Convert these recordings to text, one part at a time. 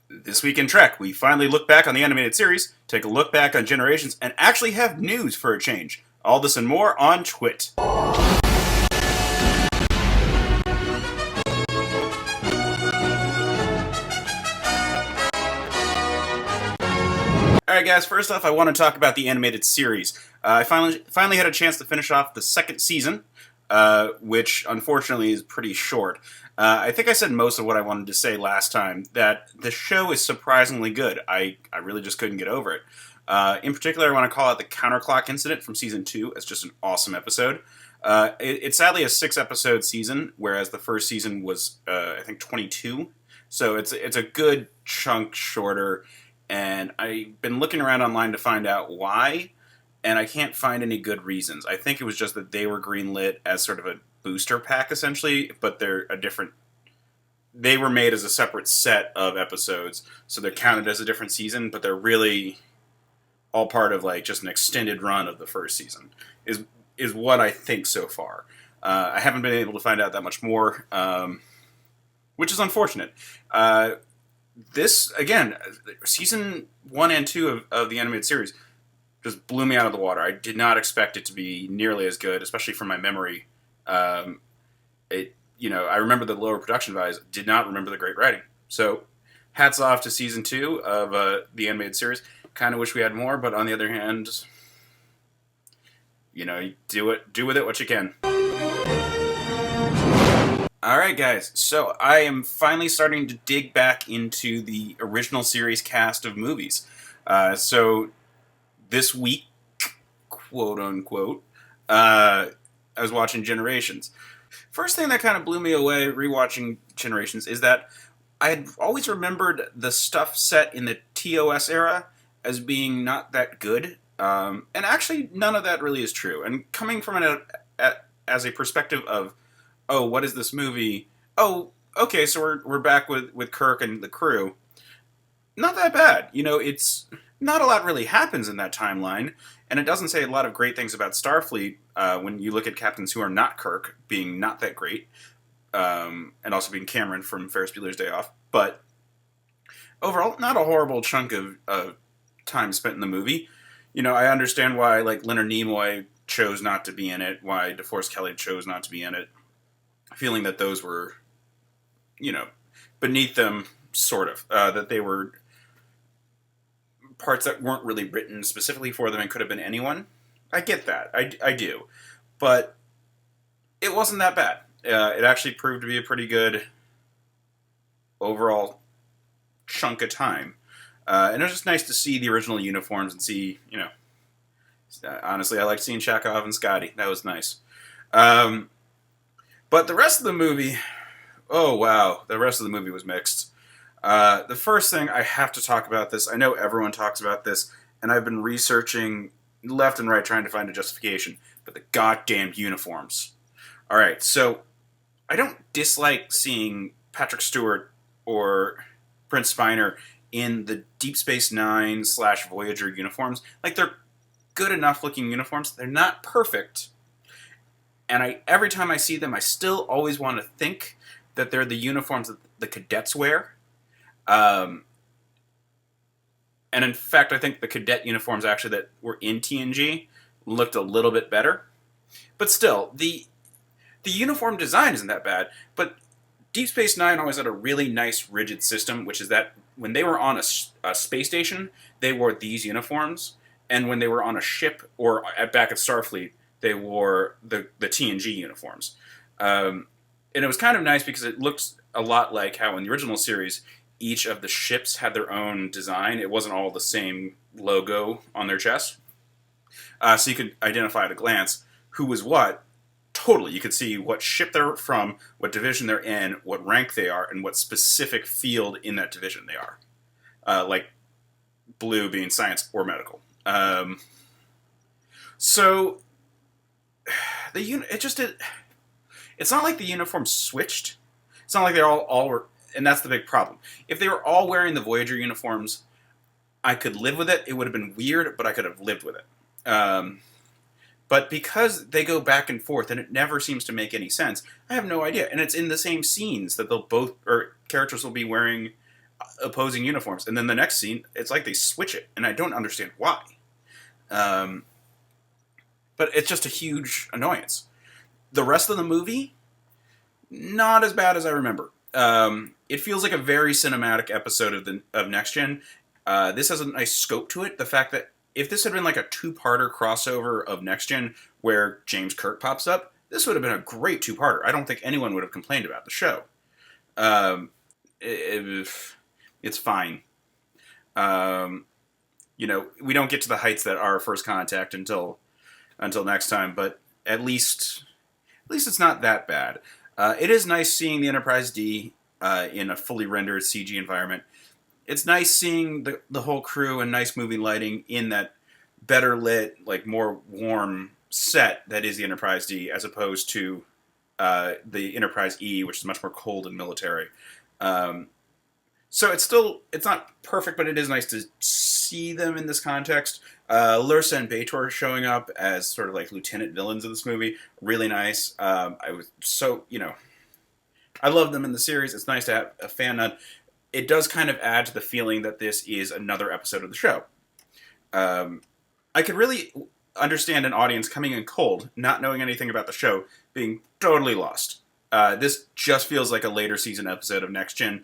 This week in Trek, we finally look back on the animated series, take a look back on Generations, and actually have news for a change. All this and more on TWIT. Alright guys, first off I want to talk about the animated series. I finally had a chance to finish off the second season, which unfortunately is pretty short. I think I said most of what I wanted to say last time, that the show is surprisingly good. I really just couldn't get over it. In particular, I want to call out the Counterclock incident from Season 2 as just an awesome episode. It's sadly a 6-episode season, whereas the first season was, I think, 22. So it's a good chunk shorter, and I've been looking around online to find out why, and I can't find any good reasons. I think it was just that they were greenlit as sort of a booster pack, essentially, but they're a different... They were made as a separate set of episodes, so they're counted as a different season, but they're really all part of, like, just an extended run of the first season, is what I think so far. I haven't been able to find out that much more, which is unfortunate. This, again, Season 1 and 2 of the animated series just blew me out of the water. I did not expect it to be nearly as good, especially from my memory. I remember the lower production values, did not remember the great writing. So, hats off to Season 2 of the animated series. Kind of wish we had more, but on the other hand, you do with it what you can. Alright guys, so I am finally starting to dig back into the original series cast of movies. So this week, quote unquote, I was watching Generations. First thing that kind of blew me away rewatching Generations is that I had always remembered the stuff set in the TOS era as being not that good. And actually, none of that really is true. And coming from it as a perspective of, oh, what is this movie? Oh, okay, so we're back with Kirk and the crew. Not that bad. It's not a lot really happens in that timeline, and it doesn't say a lot of great things about Starfleet when you look at captains who are not Kirk being not that great, and also being Cameron from Ferris Bueller's Day Off. But overall, not a horrible chunk of time spent in the movie. I understand why, like, Leonard Nimoy chose not to be in it, why DeForest Kelley chose not to be in it, feeling that those were, beneath them, sort of. That they were parts that weren't really written specifically for them and could have been anyone. I get that. I do. But it wasn't that bad. It actually proved to be a pretty good overall chunk of time. And it was just nice to see the original uniforms and see, honestly, I liked seeing Chekhov and Scotty. That was nice. But the rest of the movie, oh wow, the rest of the movie was mixed. The first thing, I have to talk about this. I know everyone talks about this, and I've been researching left and right trying to find a justification, but the goddamn uniforms. Alright, so I don't dislike seeing Patrick Stewart or Prince Spiner in the Deep Space Nine / Voyager uniforms. Like, they're good enough looking uniforms. They're not perfect. And every time I see them, I still always want to think that they're the uniforms that the cadets wear. And in fact, I think the cadet uniforms actually that were in TNG looked a little bit better. But still, the uniform design isn't that bad. But Deep Space Nine always had a really nice rigid system, which is that when they were on a space station, they wore these uniforms. And when they were on a ship or back at Starfleet, they wore the TNG uniforms. And it was kind of nice because it looks a lot like how in the original series, each of the ships had their own design. It wasn't all the same logo on their chest. So you could identify at a glance who was what. Totally. You could see what ship they're from, what division they're in, what rank they are, and what specific field in that division they are. Like blue being science or medical. So... It's not like the uniforms switched. It's not like they all were, and that's the big problem. If they were all wearing the Voyager uniforms, I could live with it. It would have been weird, but I could have lived with it. But because they go back and forth, and it never seems to make any sense, I have no idea. And it's in the same scenes that characters will be wearing opposing uniforms, and then the next scene, it's like they switch it, and I don't understand why. Um, but it's just a huge annoyance. The rest of the movie, not as bad as I remember. It feels like a very cinematic episode of Next Gen. This has a nice scope to it. The fact that if this had been like a two-parter crossover of Next Gen where James Kirk pops up, this would have been a great two-parter. I don't think anyone would have complained about the show. Um, it, it's fine. Um, we don't get to the heights that are First Contact until next time, but at least it's not that bad. It is nice seeing the Enterprise D in a fully rendered CG environment. It's nice seeing the whole crew and nice moving lighting in that better lit, like more warm set that is the Enterprise D, as opposed to the Enterprise E, which is much more cold and military. Um, so it's not perfect, but it is nice to see them in this context. Lursa and B'Etor showing up as sort of like lieutenant villains of this movie, really nice. I was so I love them in the series. It's nice to have a fan nod. It does kind of add to the feeling that this is another episode of the show. Um, I could really understand an audience coming in cold, not knowing anything about the show, being totally lost. This just feels like a later season episode of Next Gen,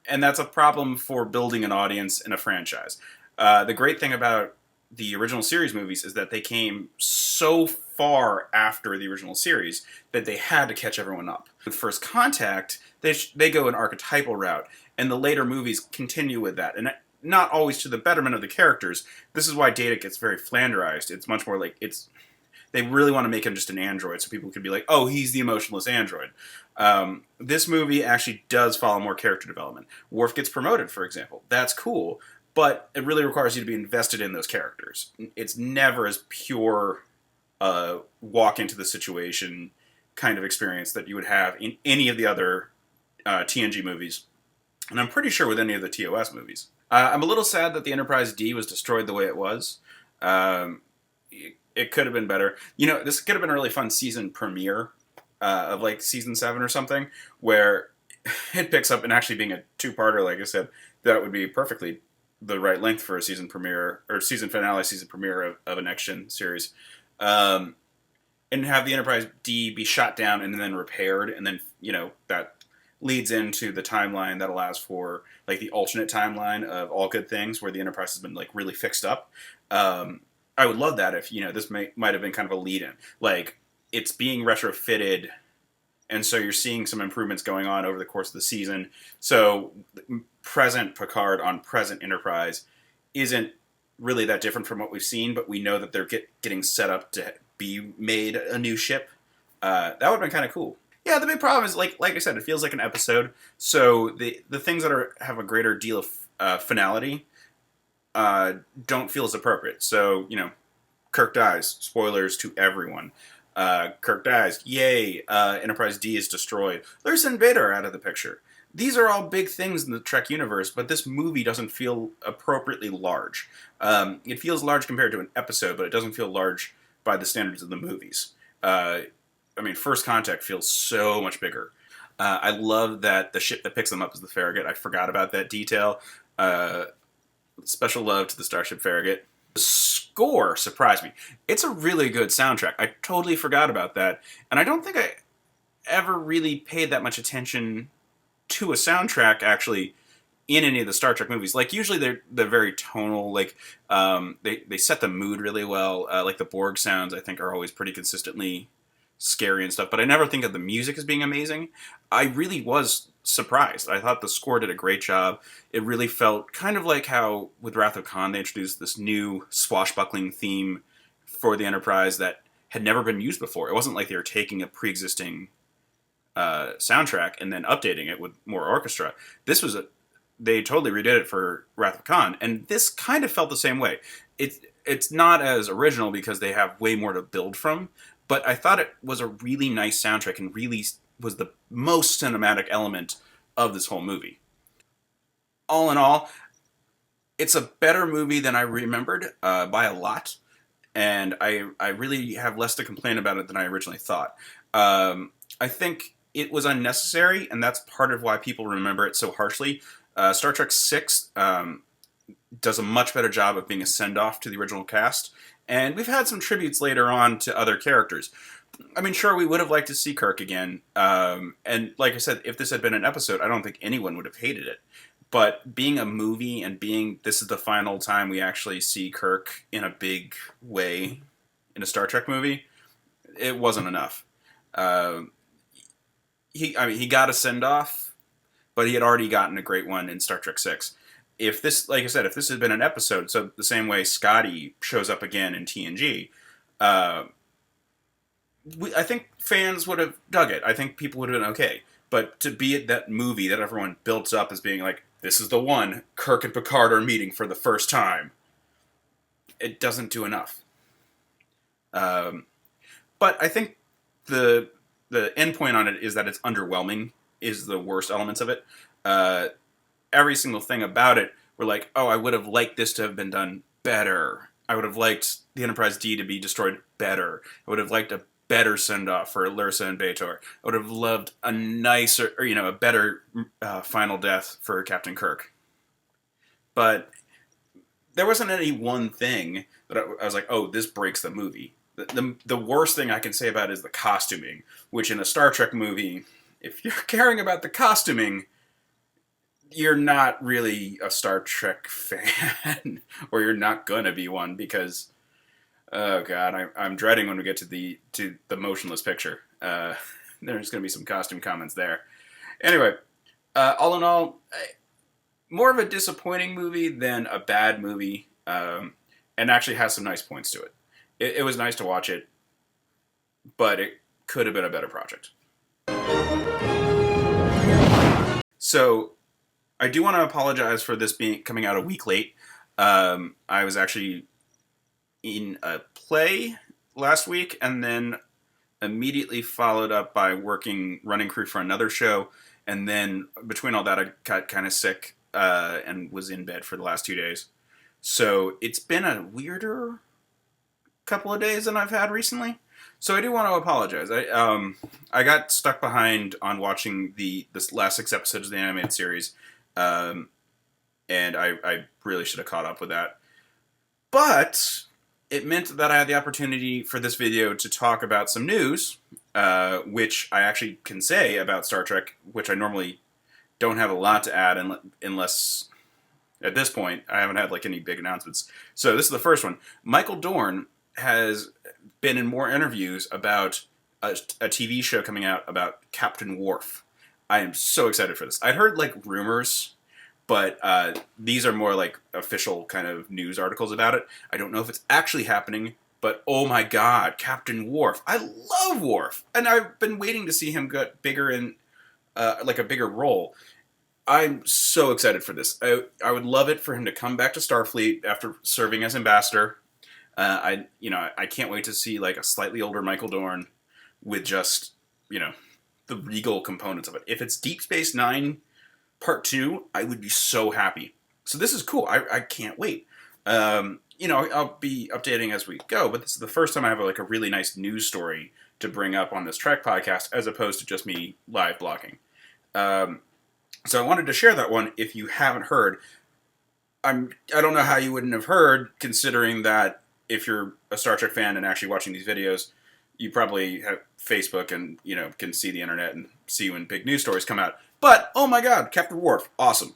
and that's a problem for building an audience in a franchise. The great thing about the original series movies is that they came so far after the original series that they had to catch everyone up. With First Contact, they go an archetypal route, and the later movies continue with that, and not always to the betterment of the characters. This is why Data gets very flanderized. It's much more like they really want to make him just an android, so people could be like, "Oh, he's the emotionless android." This movie actually does follow more character development. Worf gets promoted, for example. That's cool, but it really requires you to be invested in those characters. It's never as pure walk into the situation kind of experience that you would have in any of the other TNG movies, and I'm pretty sure with any of the TOS movies. I'm a little sad that the Enterprise D was destroyed the way it was. Um, it could have been better. This could have been a really fun season premiere of like season 7 or something, where it picks up and actually being a two-parter, like I said, that would be perfectly the right length for a season premiere or season finale, season premiere of a Next Gen series. And have the Enterprise D be shot down and then repaired, and then that leads into the timeline that allows for like the alternate timeline of All Good Things, where the Enterprise has been like really fixed up. I would love that if this might have been kind of a lead-in, like it's being retrofitted, and so you're seeing some improvements going on over the course of the season. So present Picard on present Enterprise isn't really that different from what we've seen, but we know that they're getting set up to be made a new ship. That would have been kind of cool. Yeah, the big problem is like I said, it feels like an episode. So the things that have a greater deal of finality don't feel as appropriate. So Kirk dies. Spoilers to everyone. Kirk dies. Yay! Enterprise D is destroyed. Lursa and Beta are out of the picture. These are all big things in the Trek universe, but this movie doesn't feel appropriately large. It feels large compared to an episode, but it doesn't feel large by the standards of the movies. First Contact feels so much bigger. I love that the ship that picks them up is the Farragut. I forgot about that detail. Special love to the Starship Farragut. The score surprised me. It's a really good soundtrack. I totally forgot about that, and I don't think I ever really paid that much attention to a soundtrack actually in any of the Star Trek movies. Like usually they're very tonal. Like they set the mood really well. Like the Borg sounds I think are always pretty consistently scary and stuff. But I never think of the music as being amazing. I really was surprised. I thought the score did a great job. It really felt kind of like how with Wrath of Khan they introduced this new swashbuckling theme for the Enterprise that had never been used before. It wasn't like they were taking a pre-existing soundtrack and then updating it with more orchestra. They totally redid it for Wrath of Khan, and this kind of felt the same way. It's not as original because they have way more to build from, but I thought it was a really nice soundtrack and really was the most cinematic element of this whole movie. All in all, it's a better movie than I remembered by a lot, and I really have less to complain about it than I originally thought. I think it was unnecessary, and that's part of why people remember it so harshly. Star Trek 6 does a much better job of being a send-off to the original cast, and we've had some tributes later on to other characters. I mean, sure, we would have liked to see Kirk again, and like I said, if this had been an episode, I don't think anyone would have hated it. But being a movie and being this is the final time we actually see Kirk in a big way in a Star Trek movie, it wasn't enough. Uh, he got a send off, but he had already gotten a great one in Star Trek 6. If this, like I said, if this had been an episode, so the same way Scotty shows up again in TNG, uh, I think fans would have dug it. I think people would have been okay. But to be at that movie that everyone built up as being like, this is the one, Kirk and Picard are meeting for the first time, it doesn't do enough. But I think the end point on it is that it's underwhelming, is the worst elements of it. Every single thing about it, we're like, oh, I would have liked this to have been done better. I would have liked the Enterprise D to be destroyed better. I would have liked a better send-off for Lursa and B'Etor. I would have loved a nicer, or, a better final death for Captain Kirk. But there wasn't any one thing that I was like, oh, this breaks the movie. The worst thing I can say about it is the costuming, which in a Star Trek movie, if you're caring about the costuming, you're not really a Star Trek fan, or you're not gonna be one, because, oh god, I'm dreading when we get to the motionless picture. There's gonna be some costume comments there. Anyway, all in all, more of a disappointing movie than a bad movie, and actually has some nice points to it. It was nice to watch it, but it could have been a better project. So, I do want to apologize for this coming out a week late. I was actually in a play last week, and then immediately followed up by running crew for another show, and then between all that, I got kind of sick and was in bed for the last 2 days. So it's been a weirder couple of days than I've had recently. So I do want to apologize. I got stuck behind on watching this last 6 episodes of the animated series, and I really should have caught up with that. But it meant that I had the opportunity for this video to talk about some news, which I actually can say about Star Trek, which I normally don't have a lot to add unless, at this point, I haven't had any big announcements. So this is the first one. Michael Dorn has been in more interviews about a TV show coming out about Captain Worf. I am so excited for this. I'd heard rumors, but these are more official kind of news articles about it. I don't know if it's actually happening, but oh my god, Captain Worf. I love Worf, and I've been waiting to see him get bigger in a bigger role. I'm so excited for this. I would love it for him to come back to Starfleet after serving as ambassador. I can't wait to see a slightly older Michael Dorn with just the regal components of it. If it's Deep Space Nine Part 2, I would be so happy. So this is cool. I can't wait. I'll be updating as we go, but this is the first time I have a really nice news story to bring up on this Trek podcast, as opposed to just me live blogging. So I wanted to share that one. If you haven't heard, I don't know how you wouldn't have heard, considering that if you're a Star Trek fan and actually watching these videos, you probably have Facebook and can see the internet and see when big news stories come out. But oh my god, Captain Worf, awesome!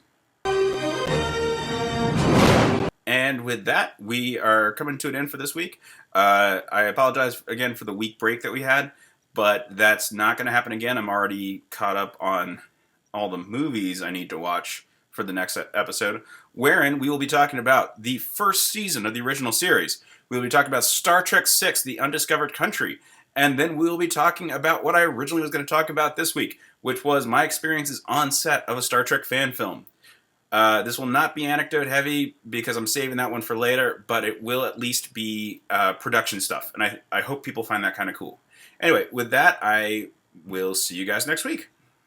And with that, we are coming to an end for this week. I apologize again for the week break that we had, but that's not going to happen again. I'm already caught up on all the movies I need to watch for the next episode, wherein we will be talking about the first season of the original series. We will be talking about Star Trek VI, The Undiscovered Country, and then we will be talking about what I originally was going to talk about this week, which was my experiences on set of a Star Trek fan film. This will not be anecdote heavy because I'm saving that one for later, but it will at least be production stuff, and I hope people find that kind of cool. Anyway, with that, I will see you guys next week.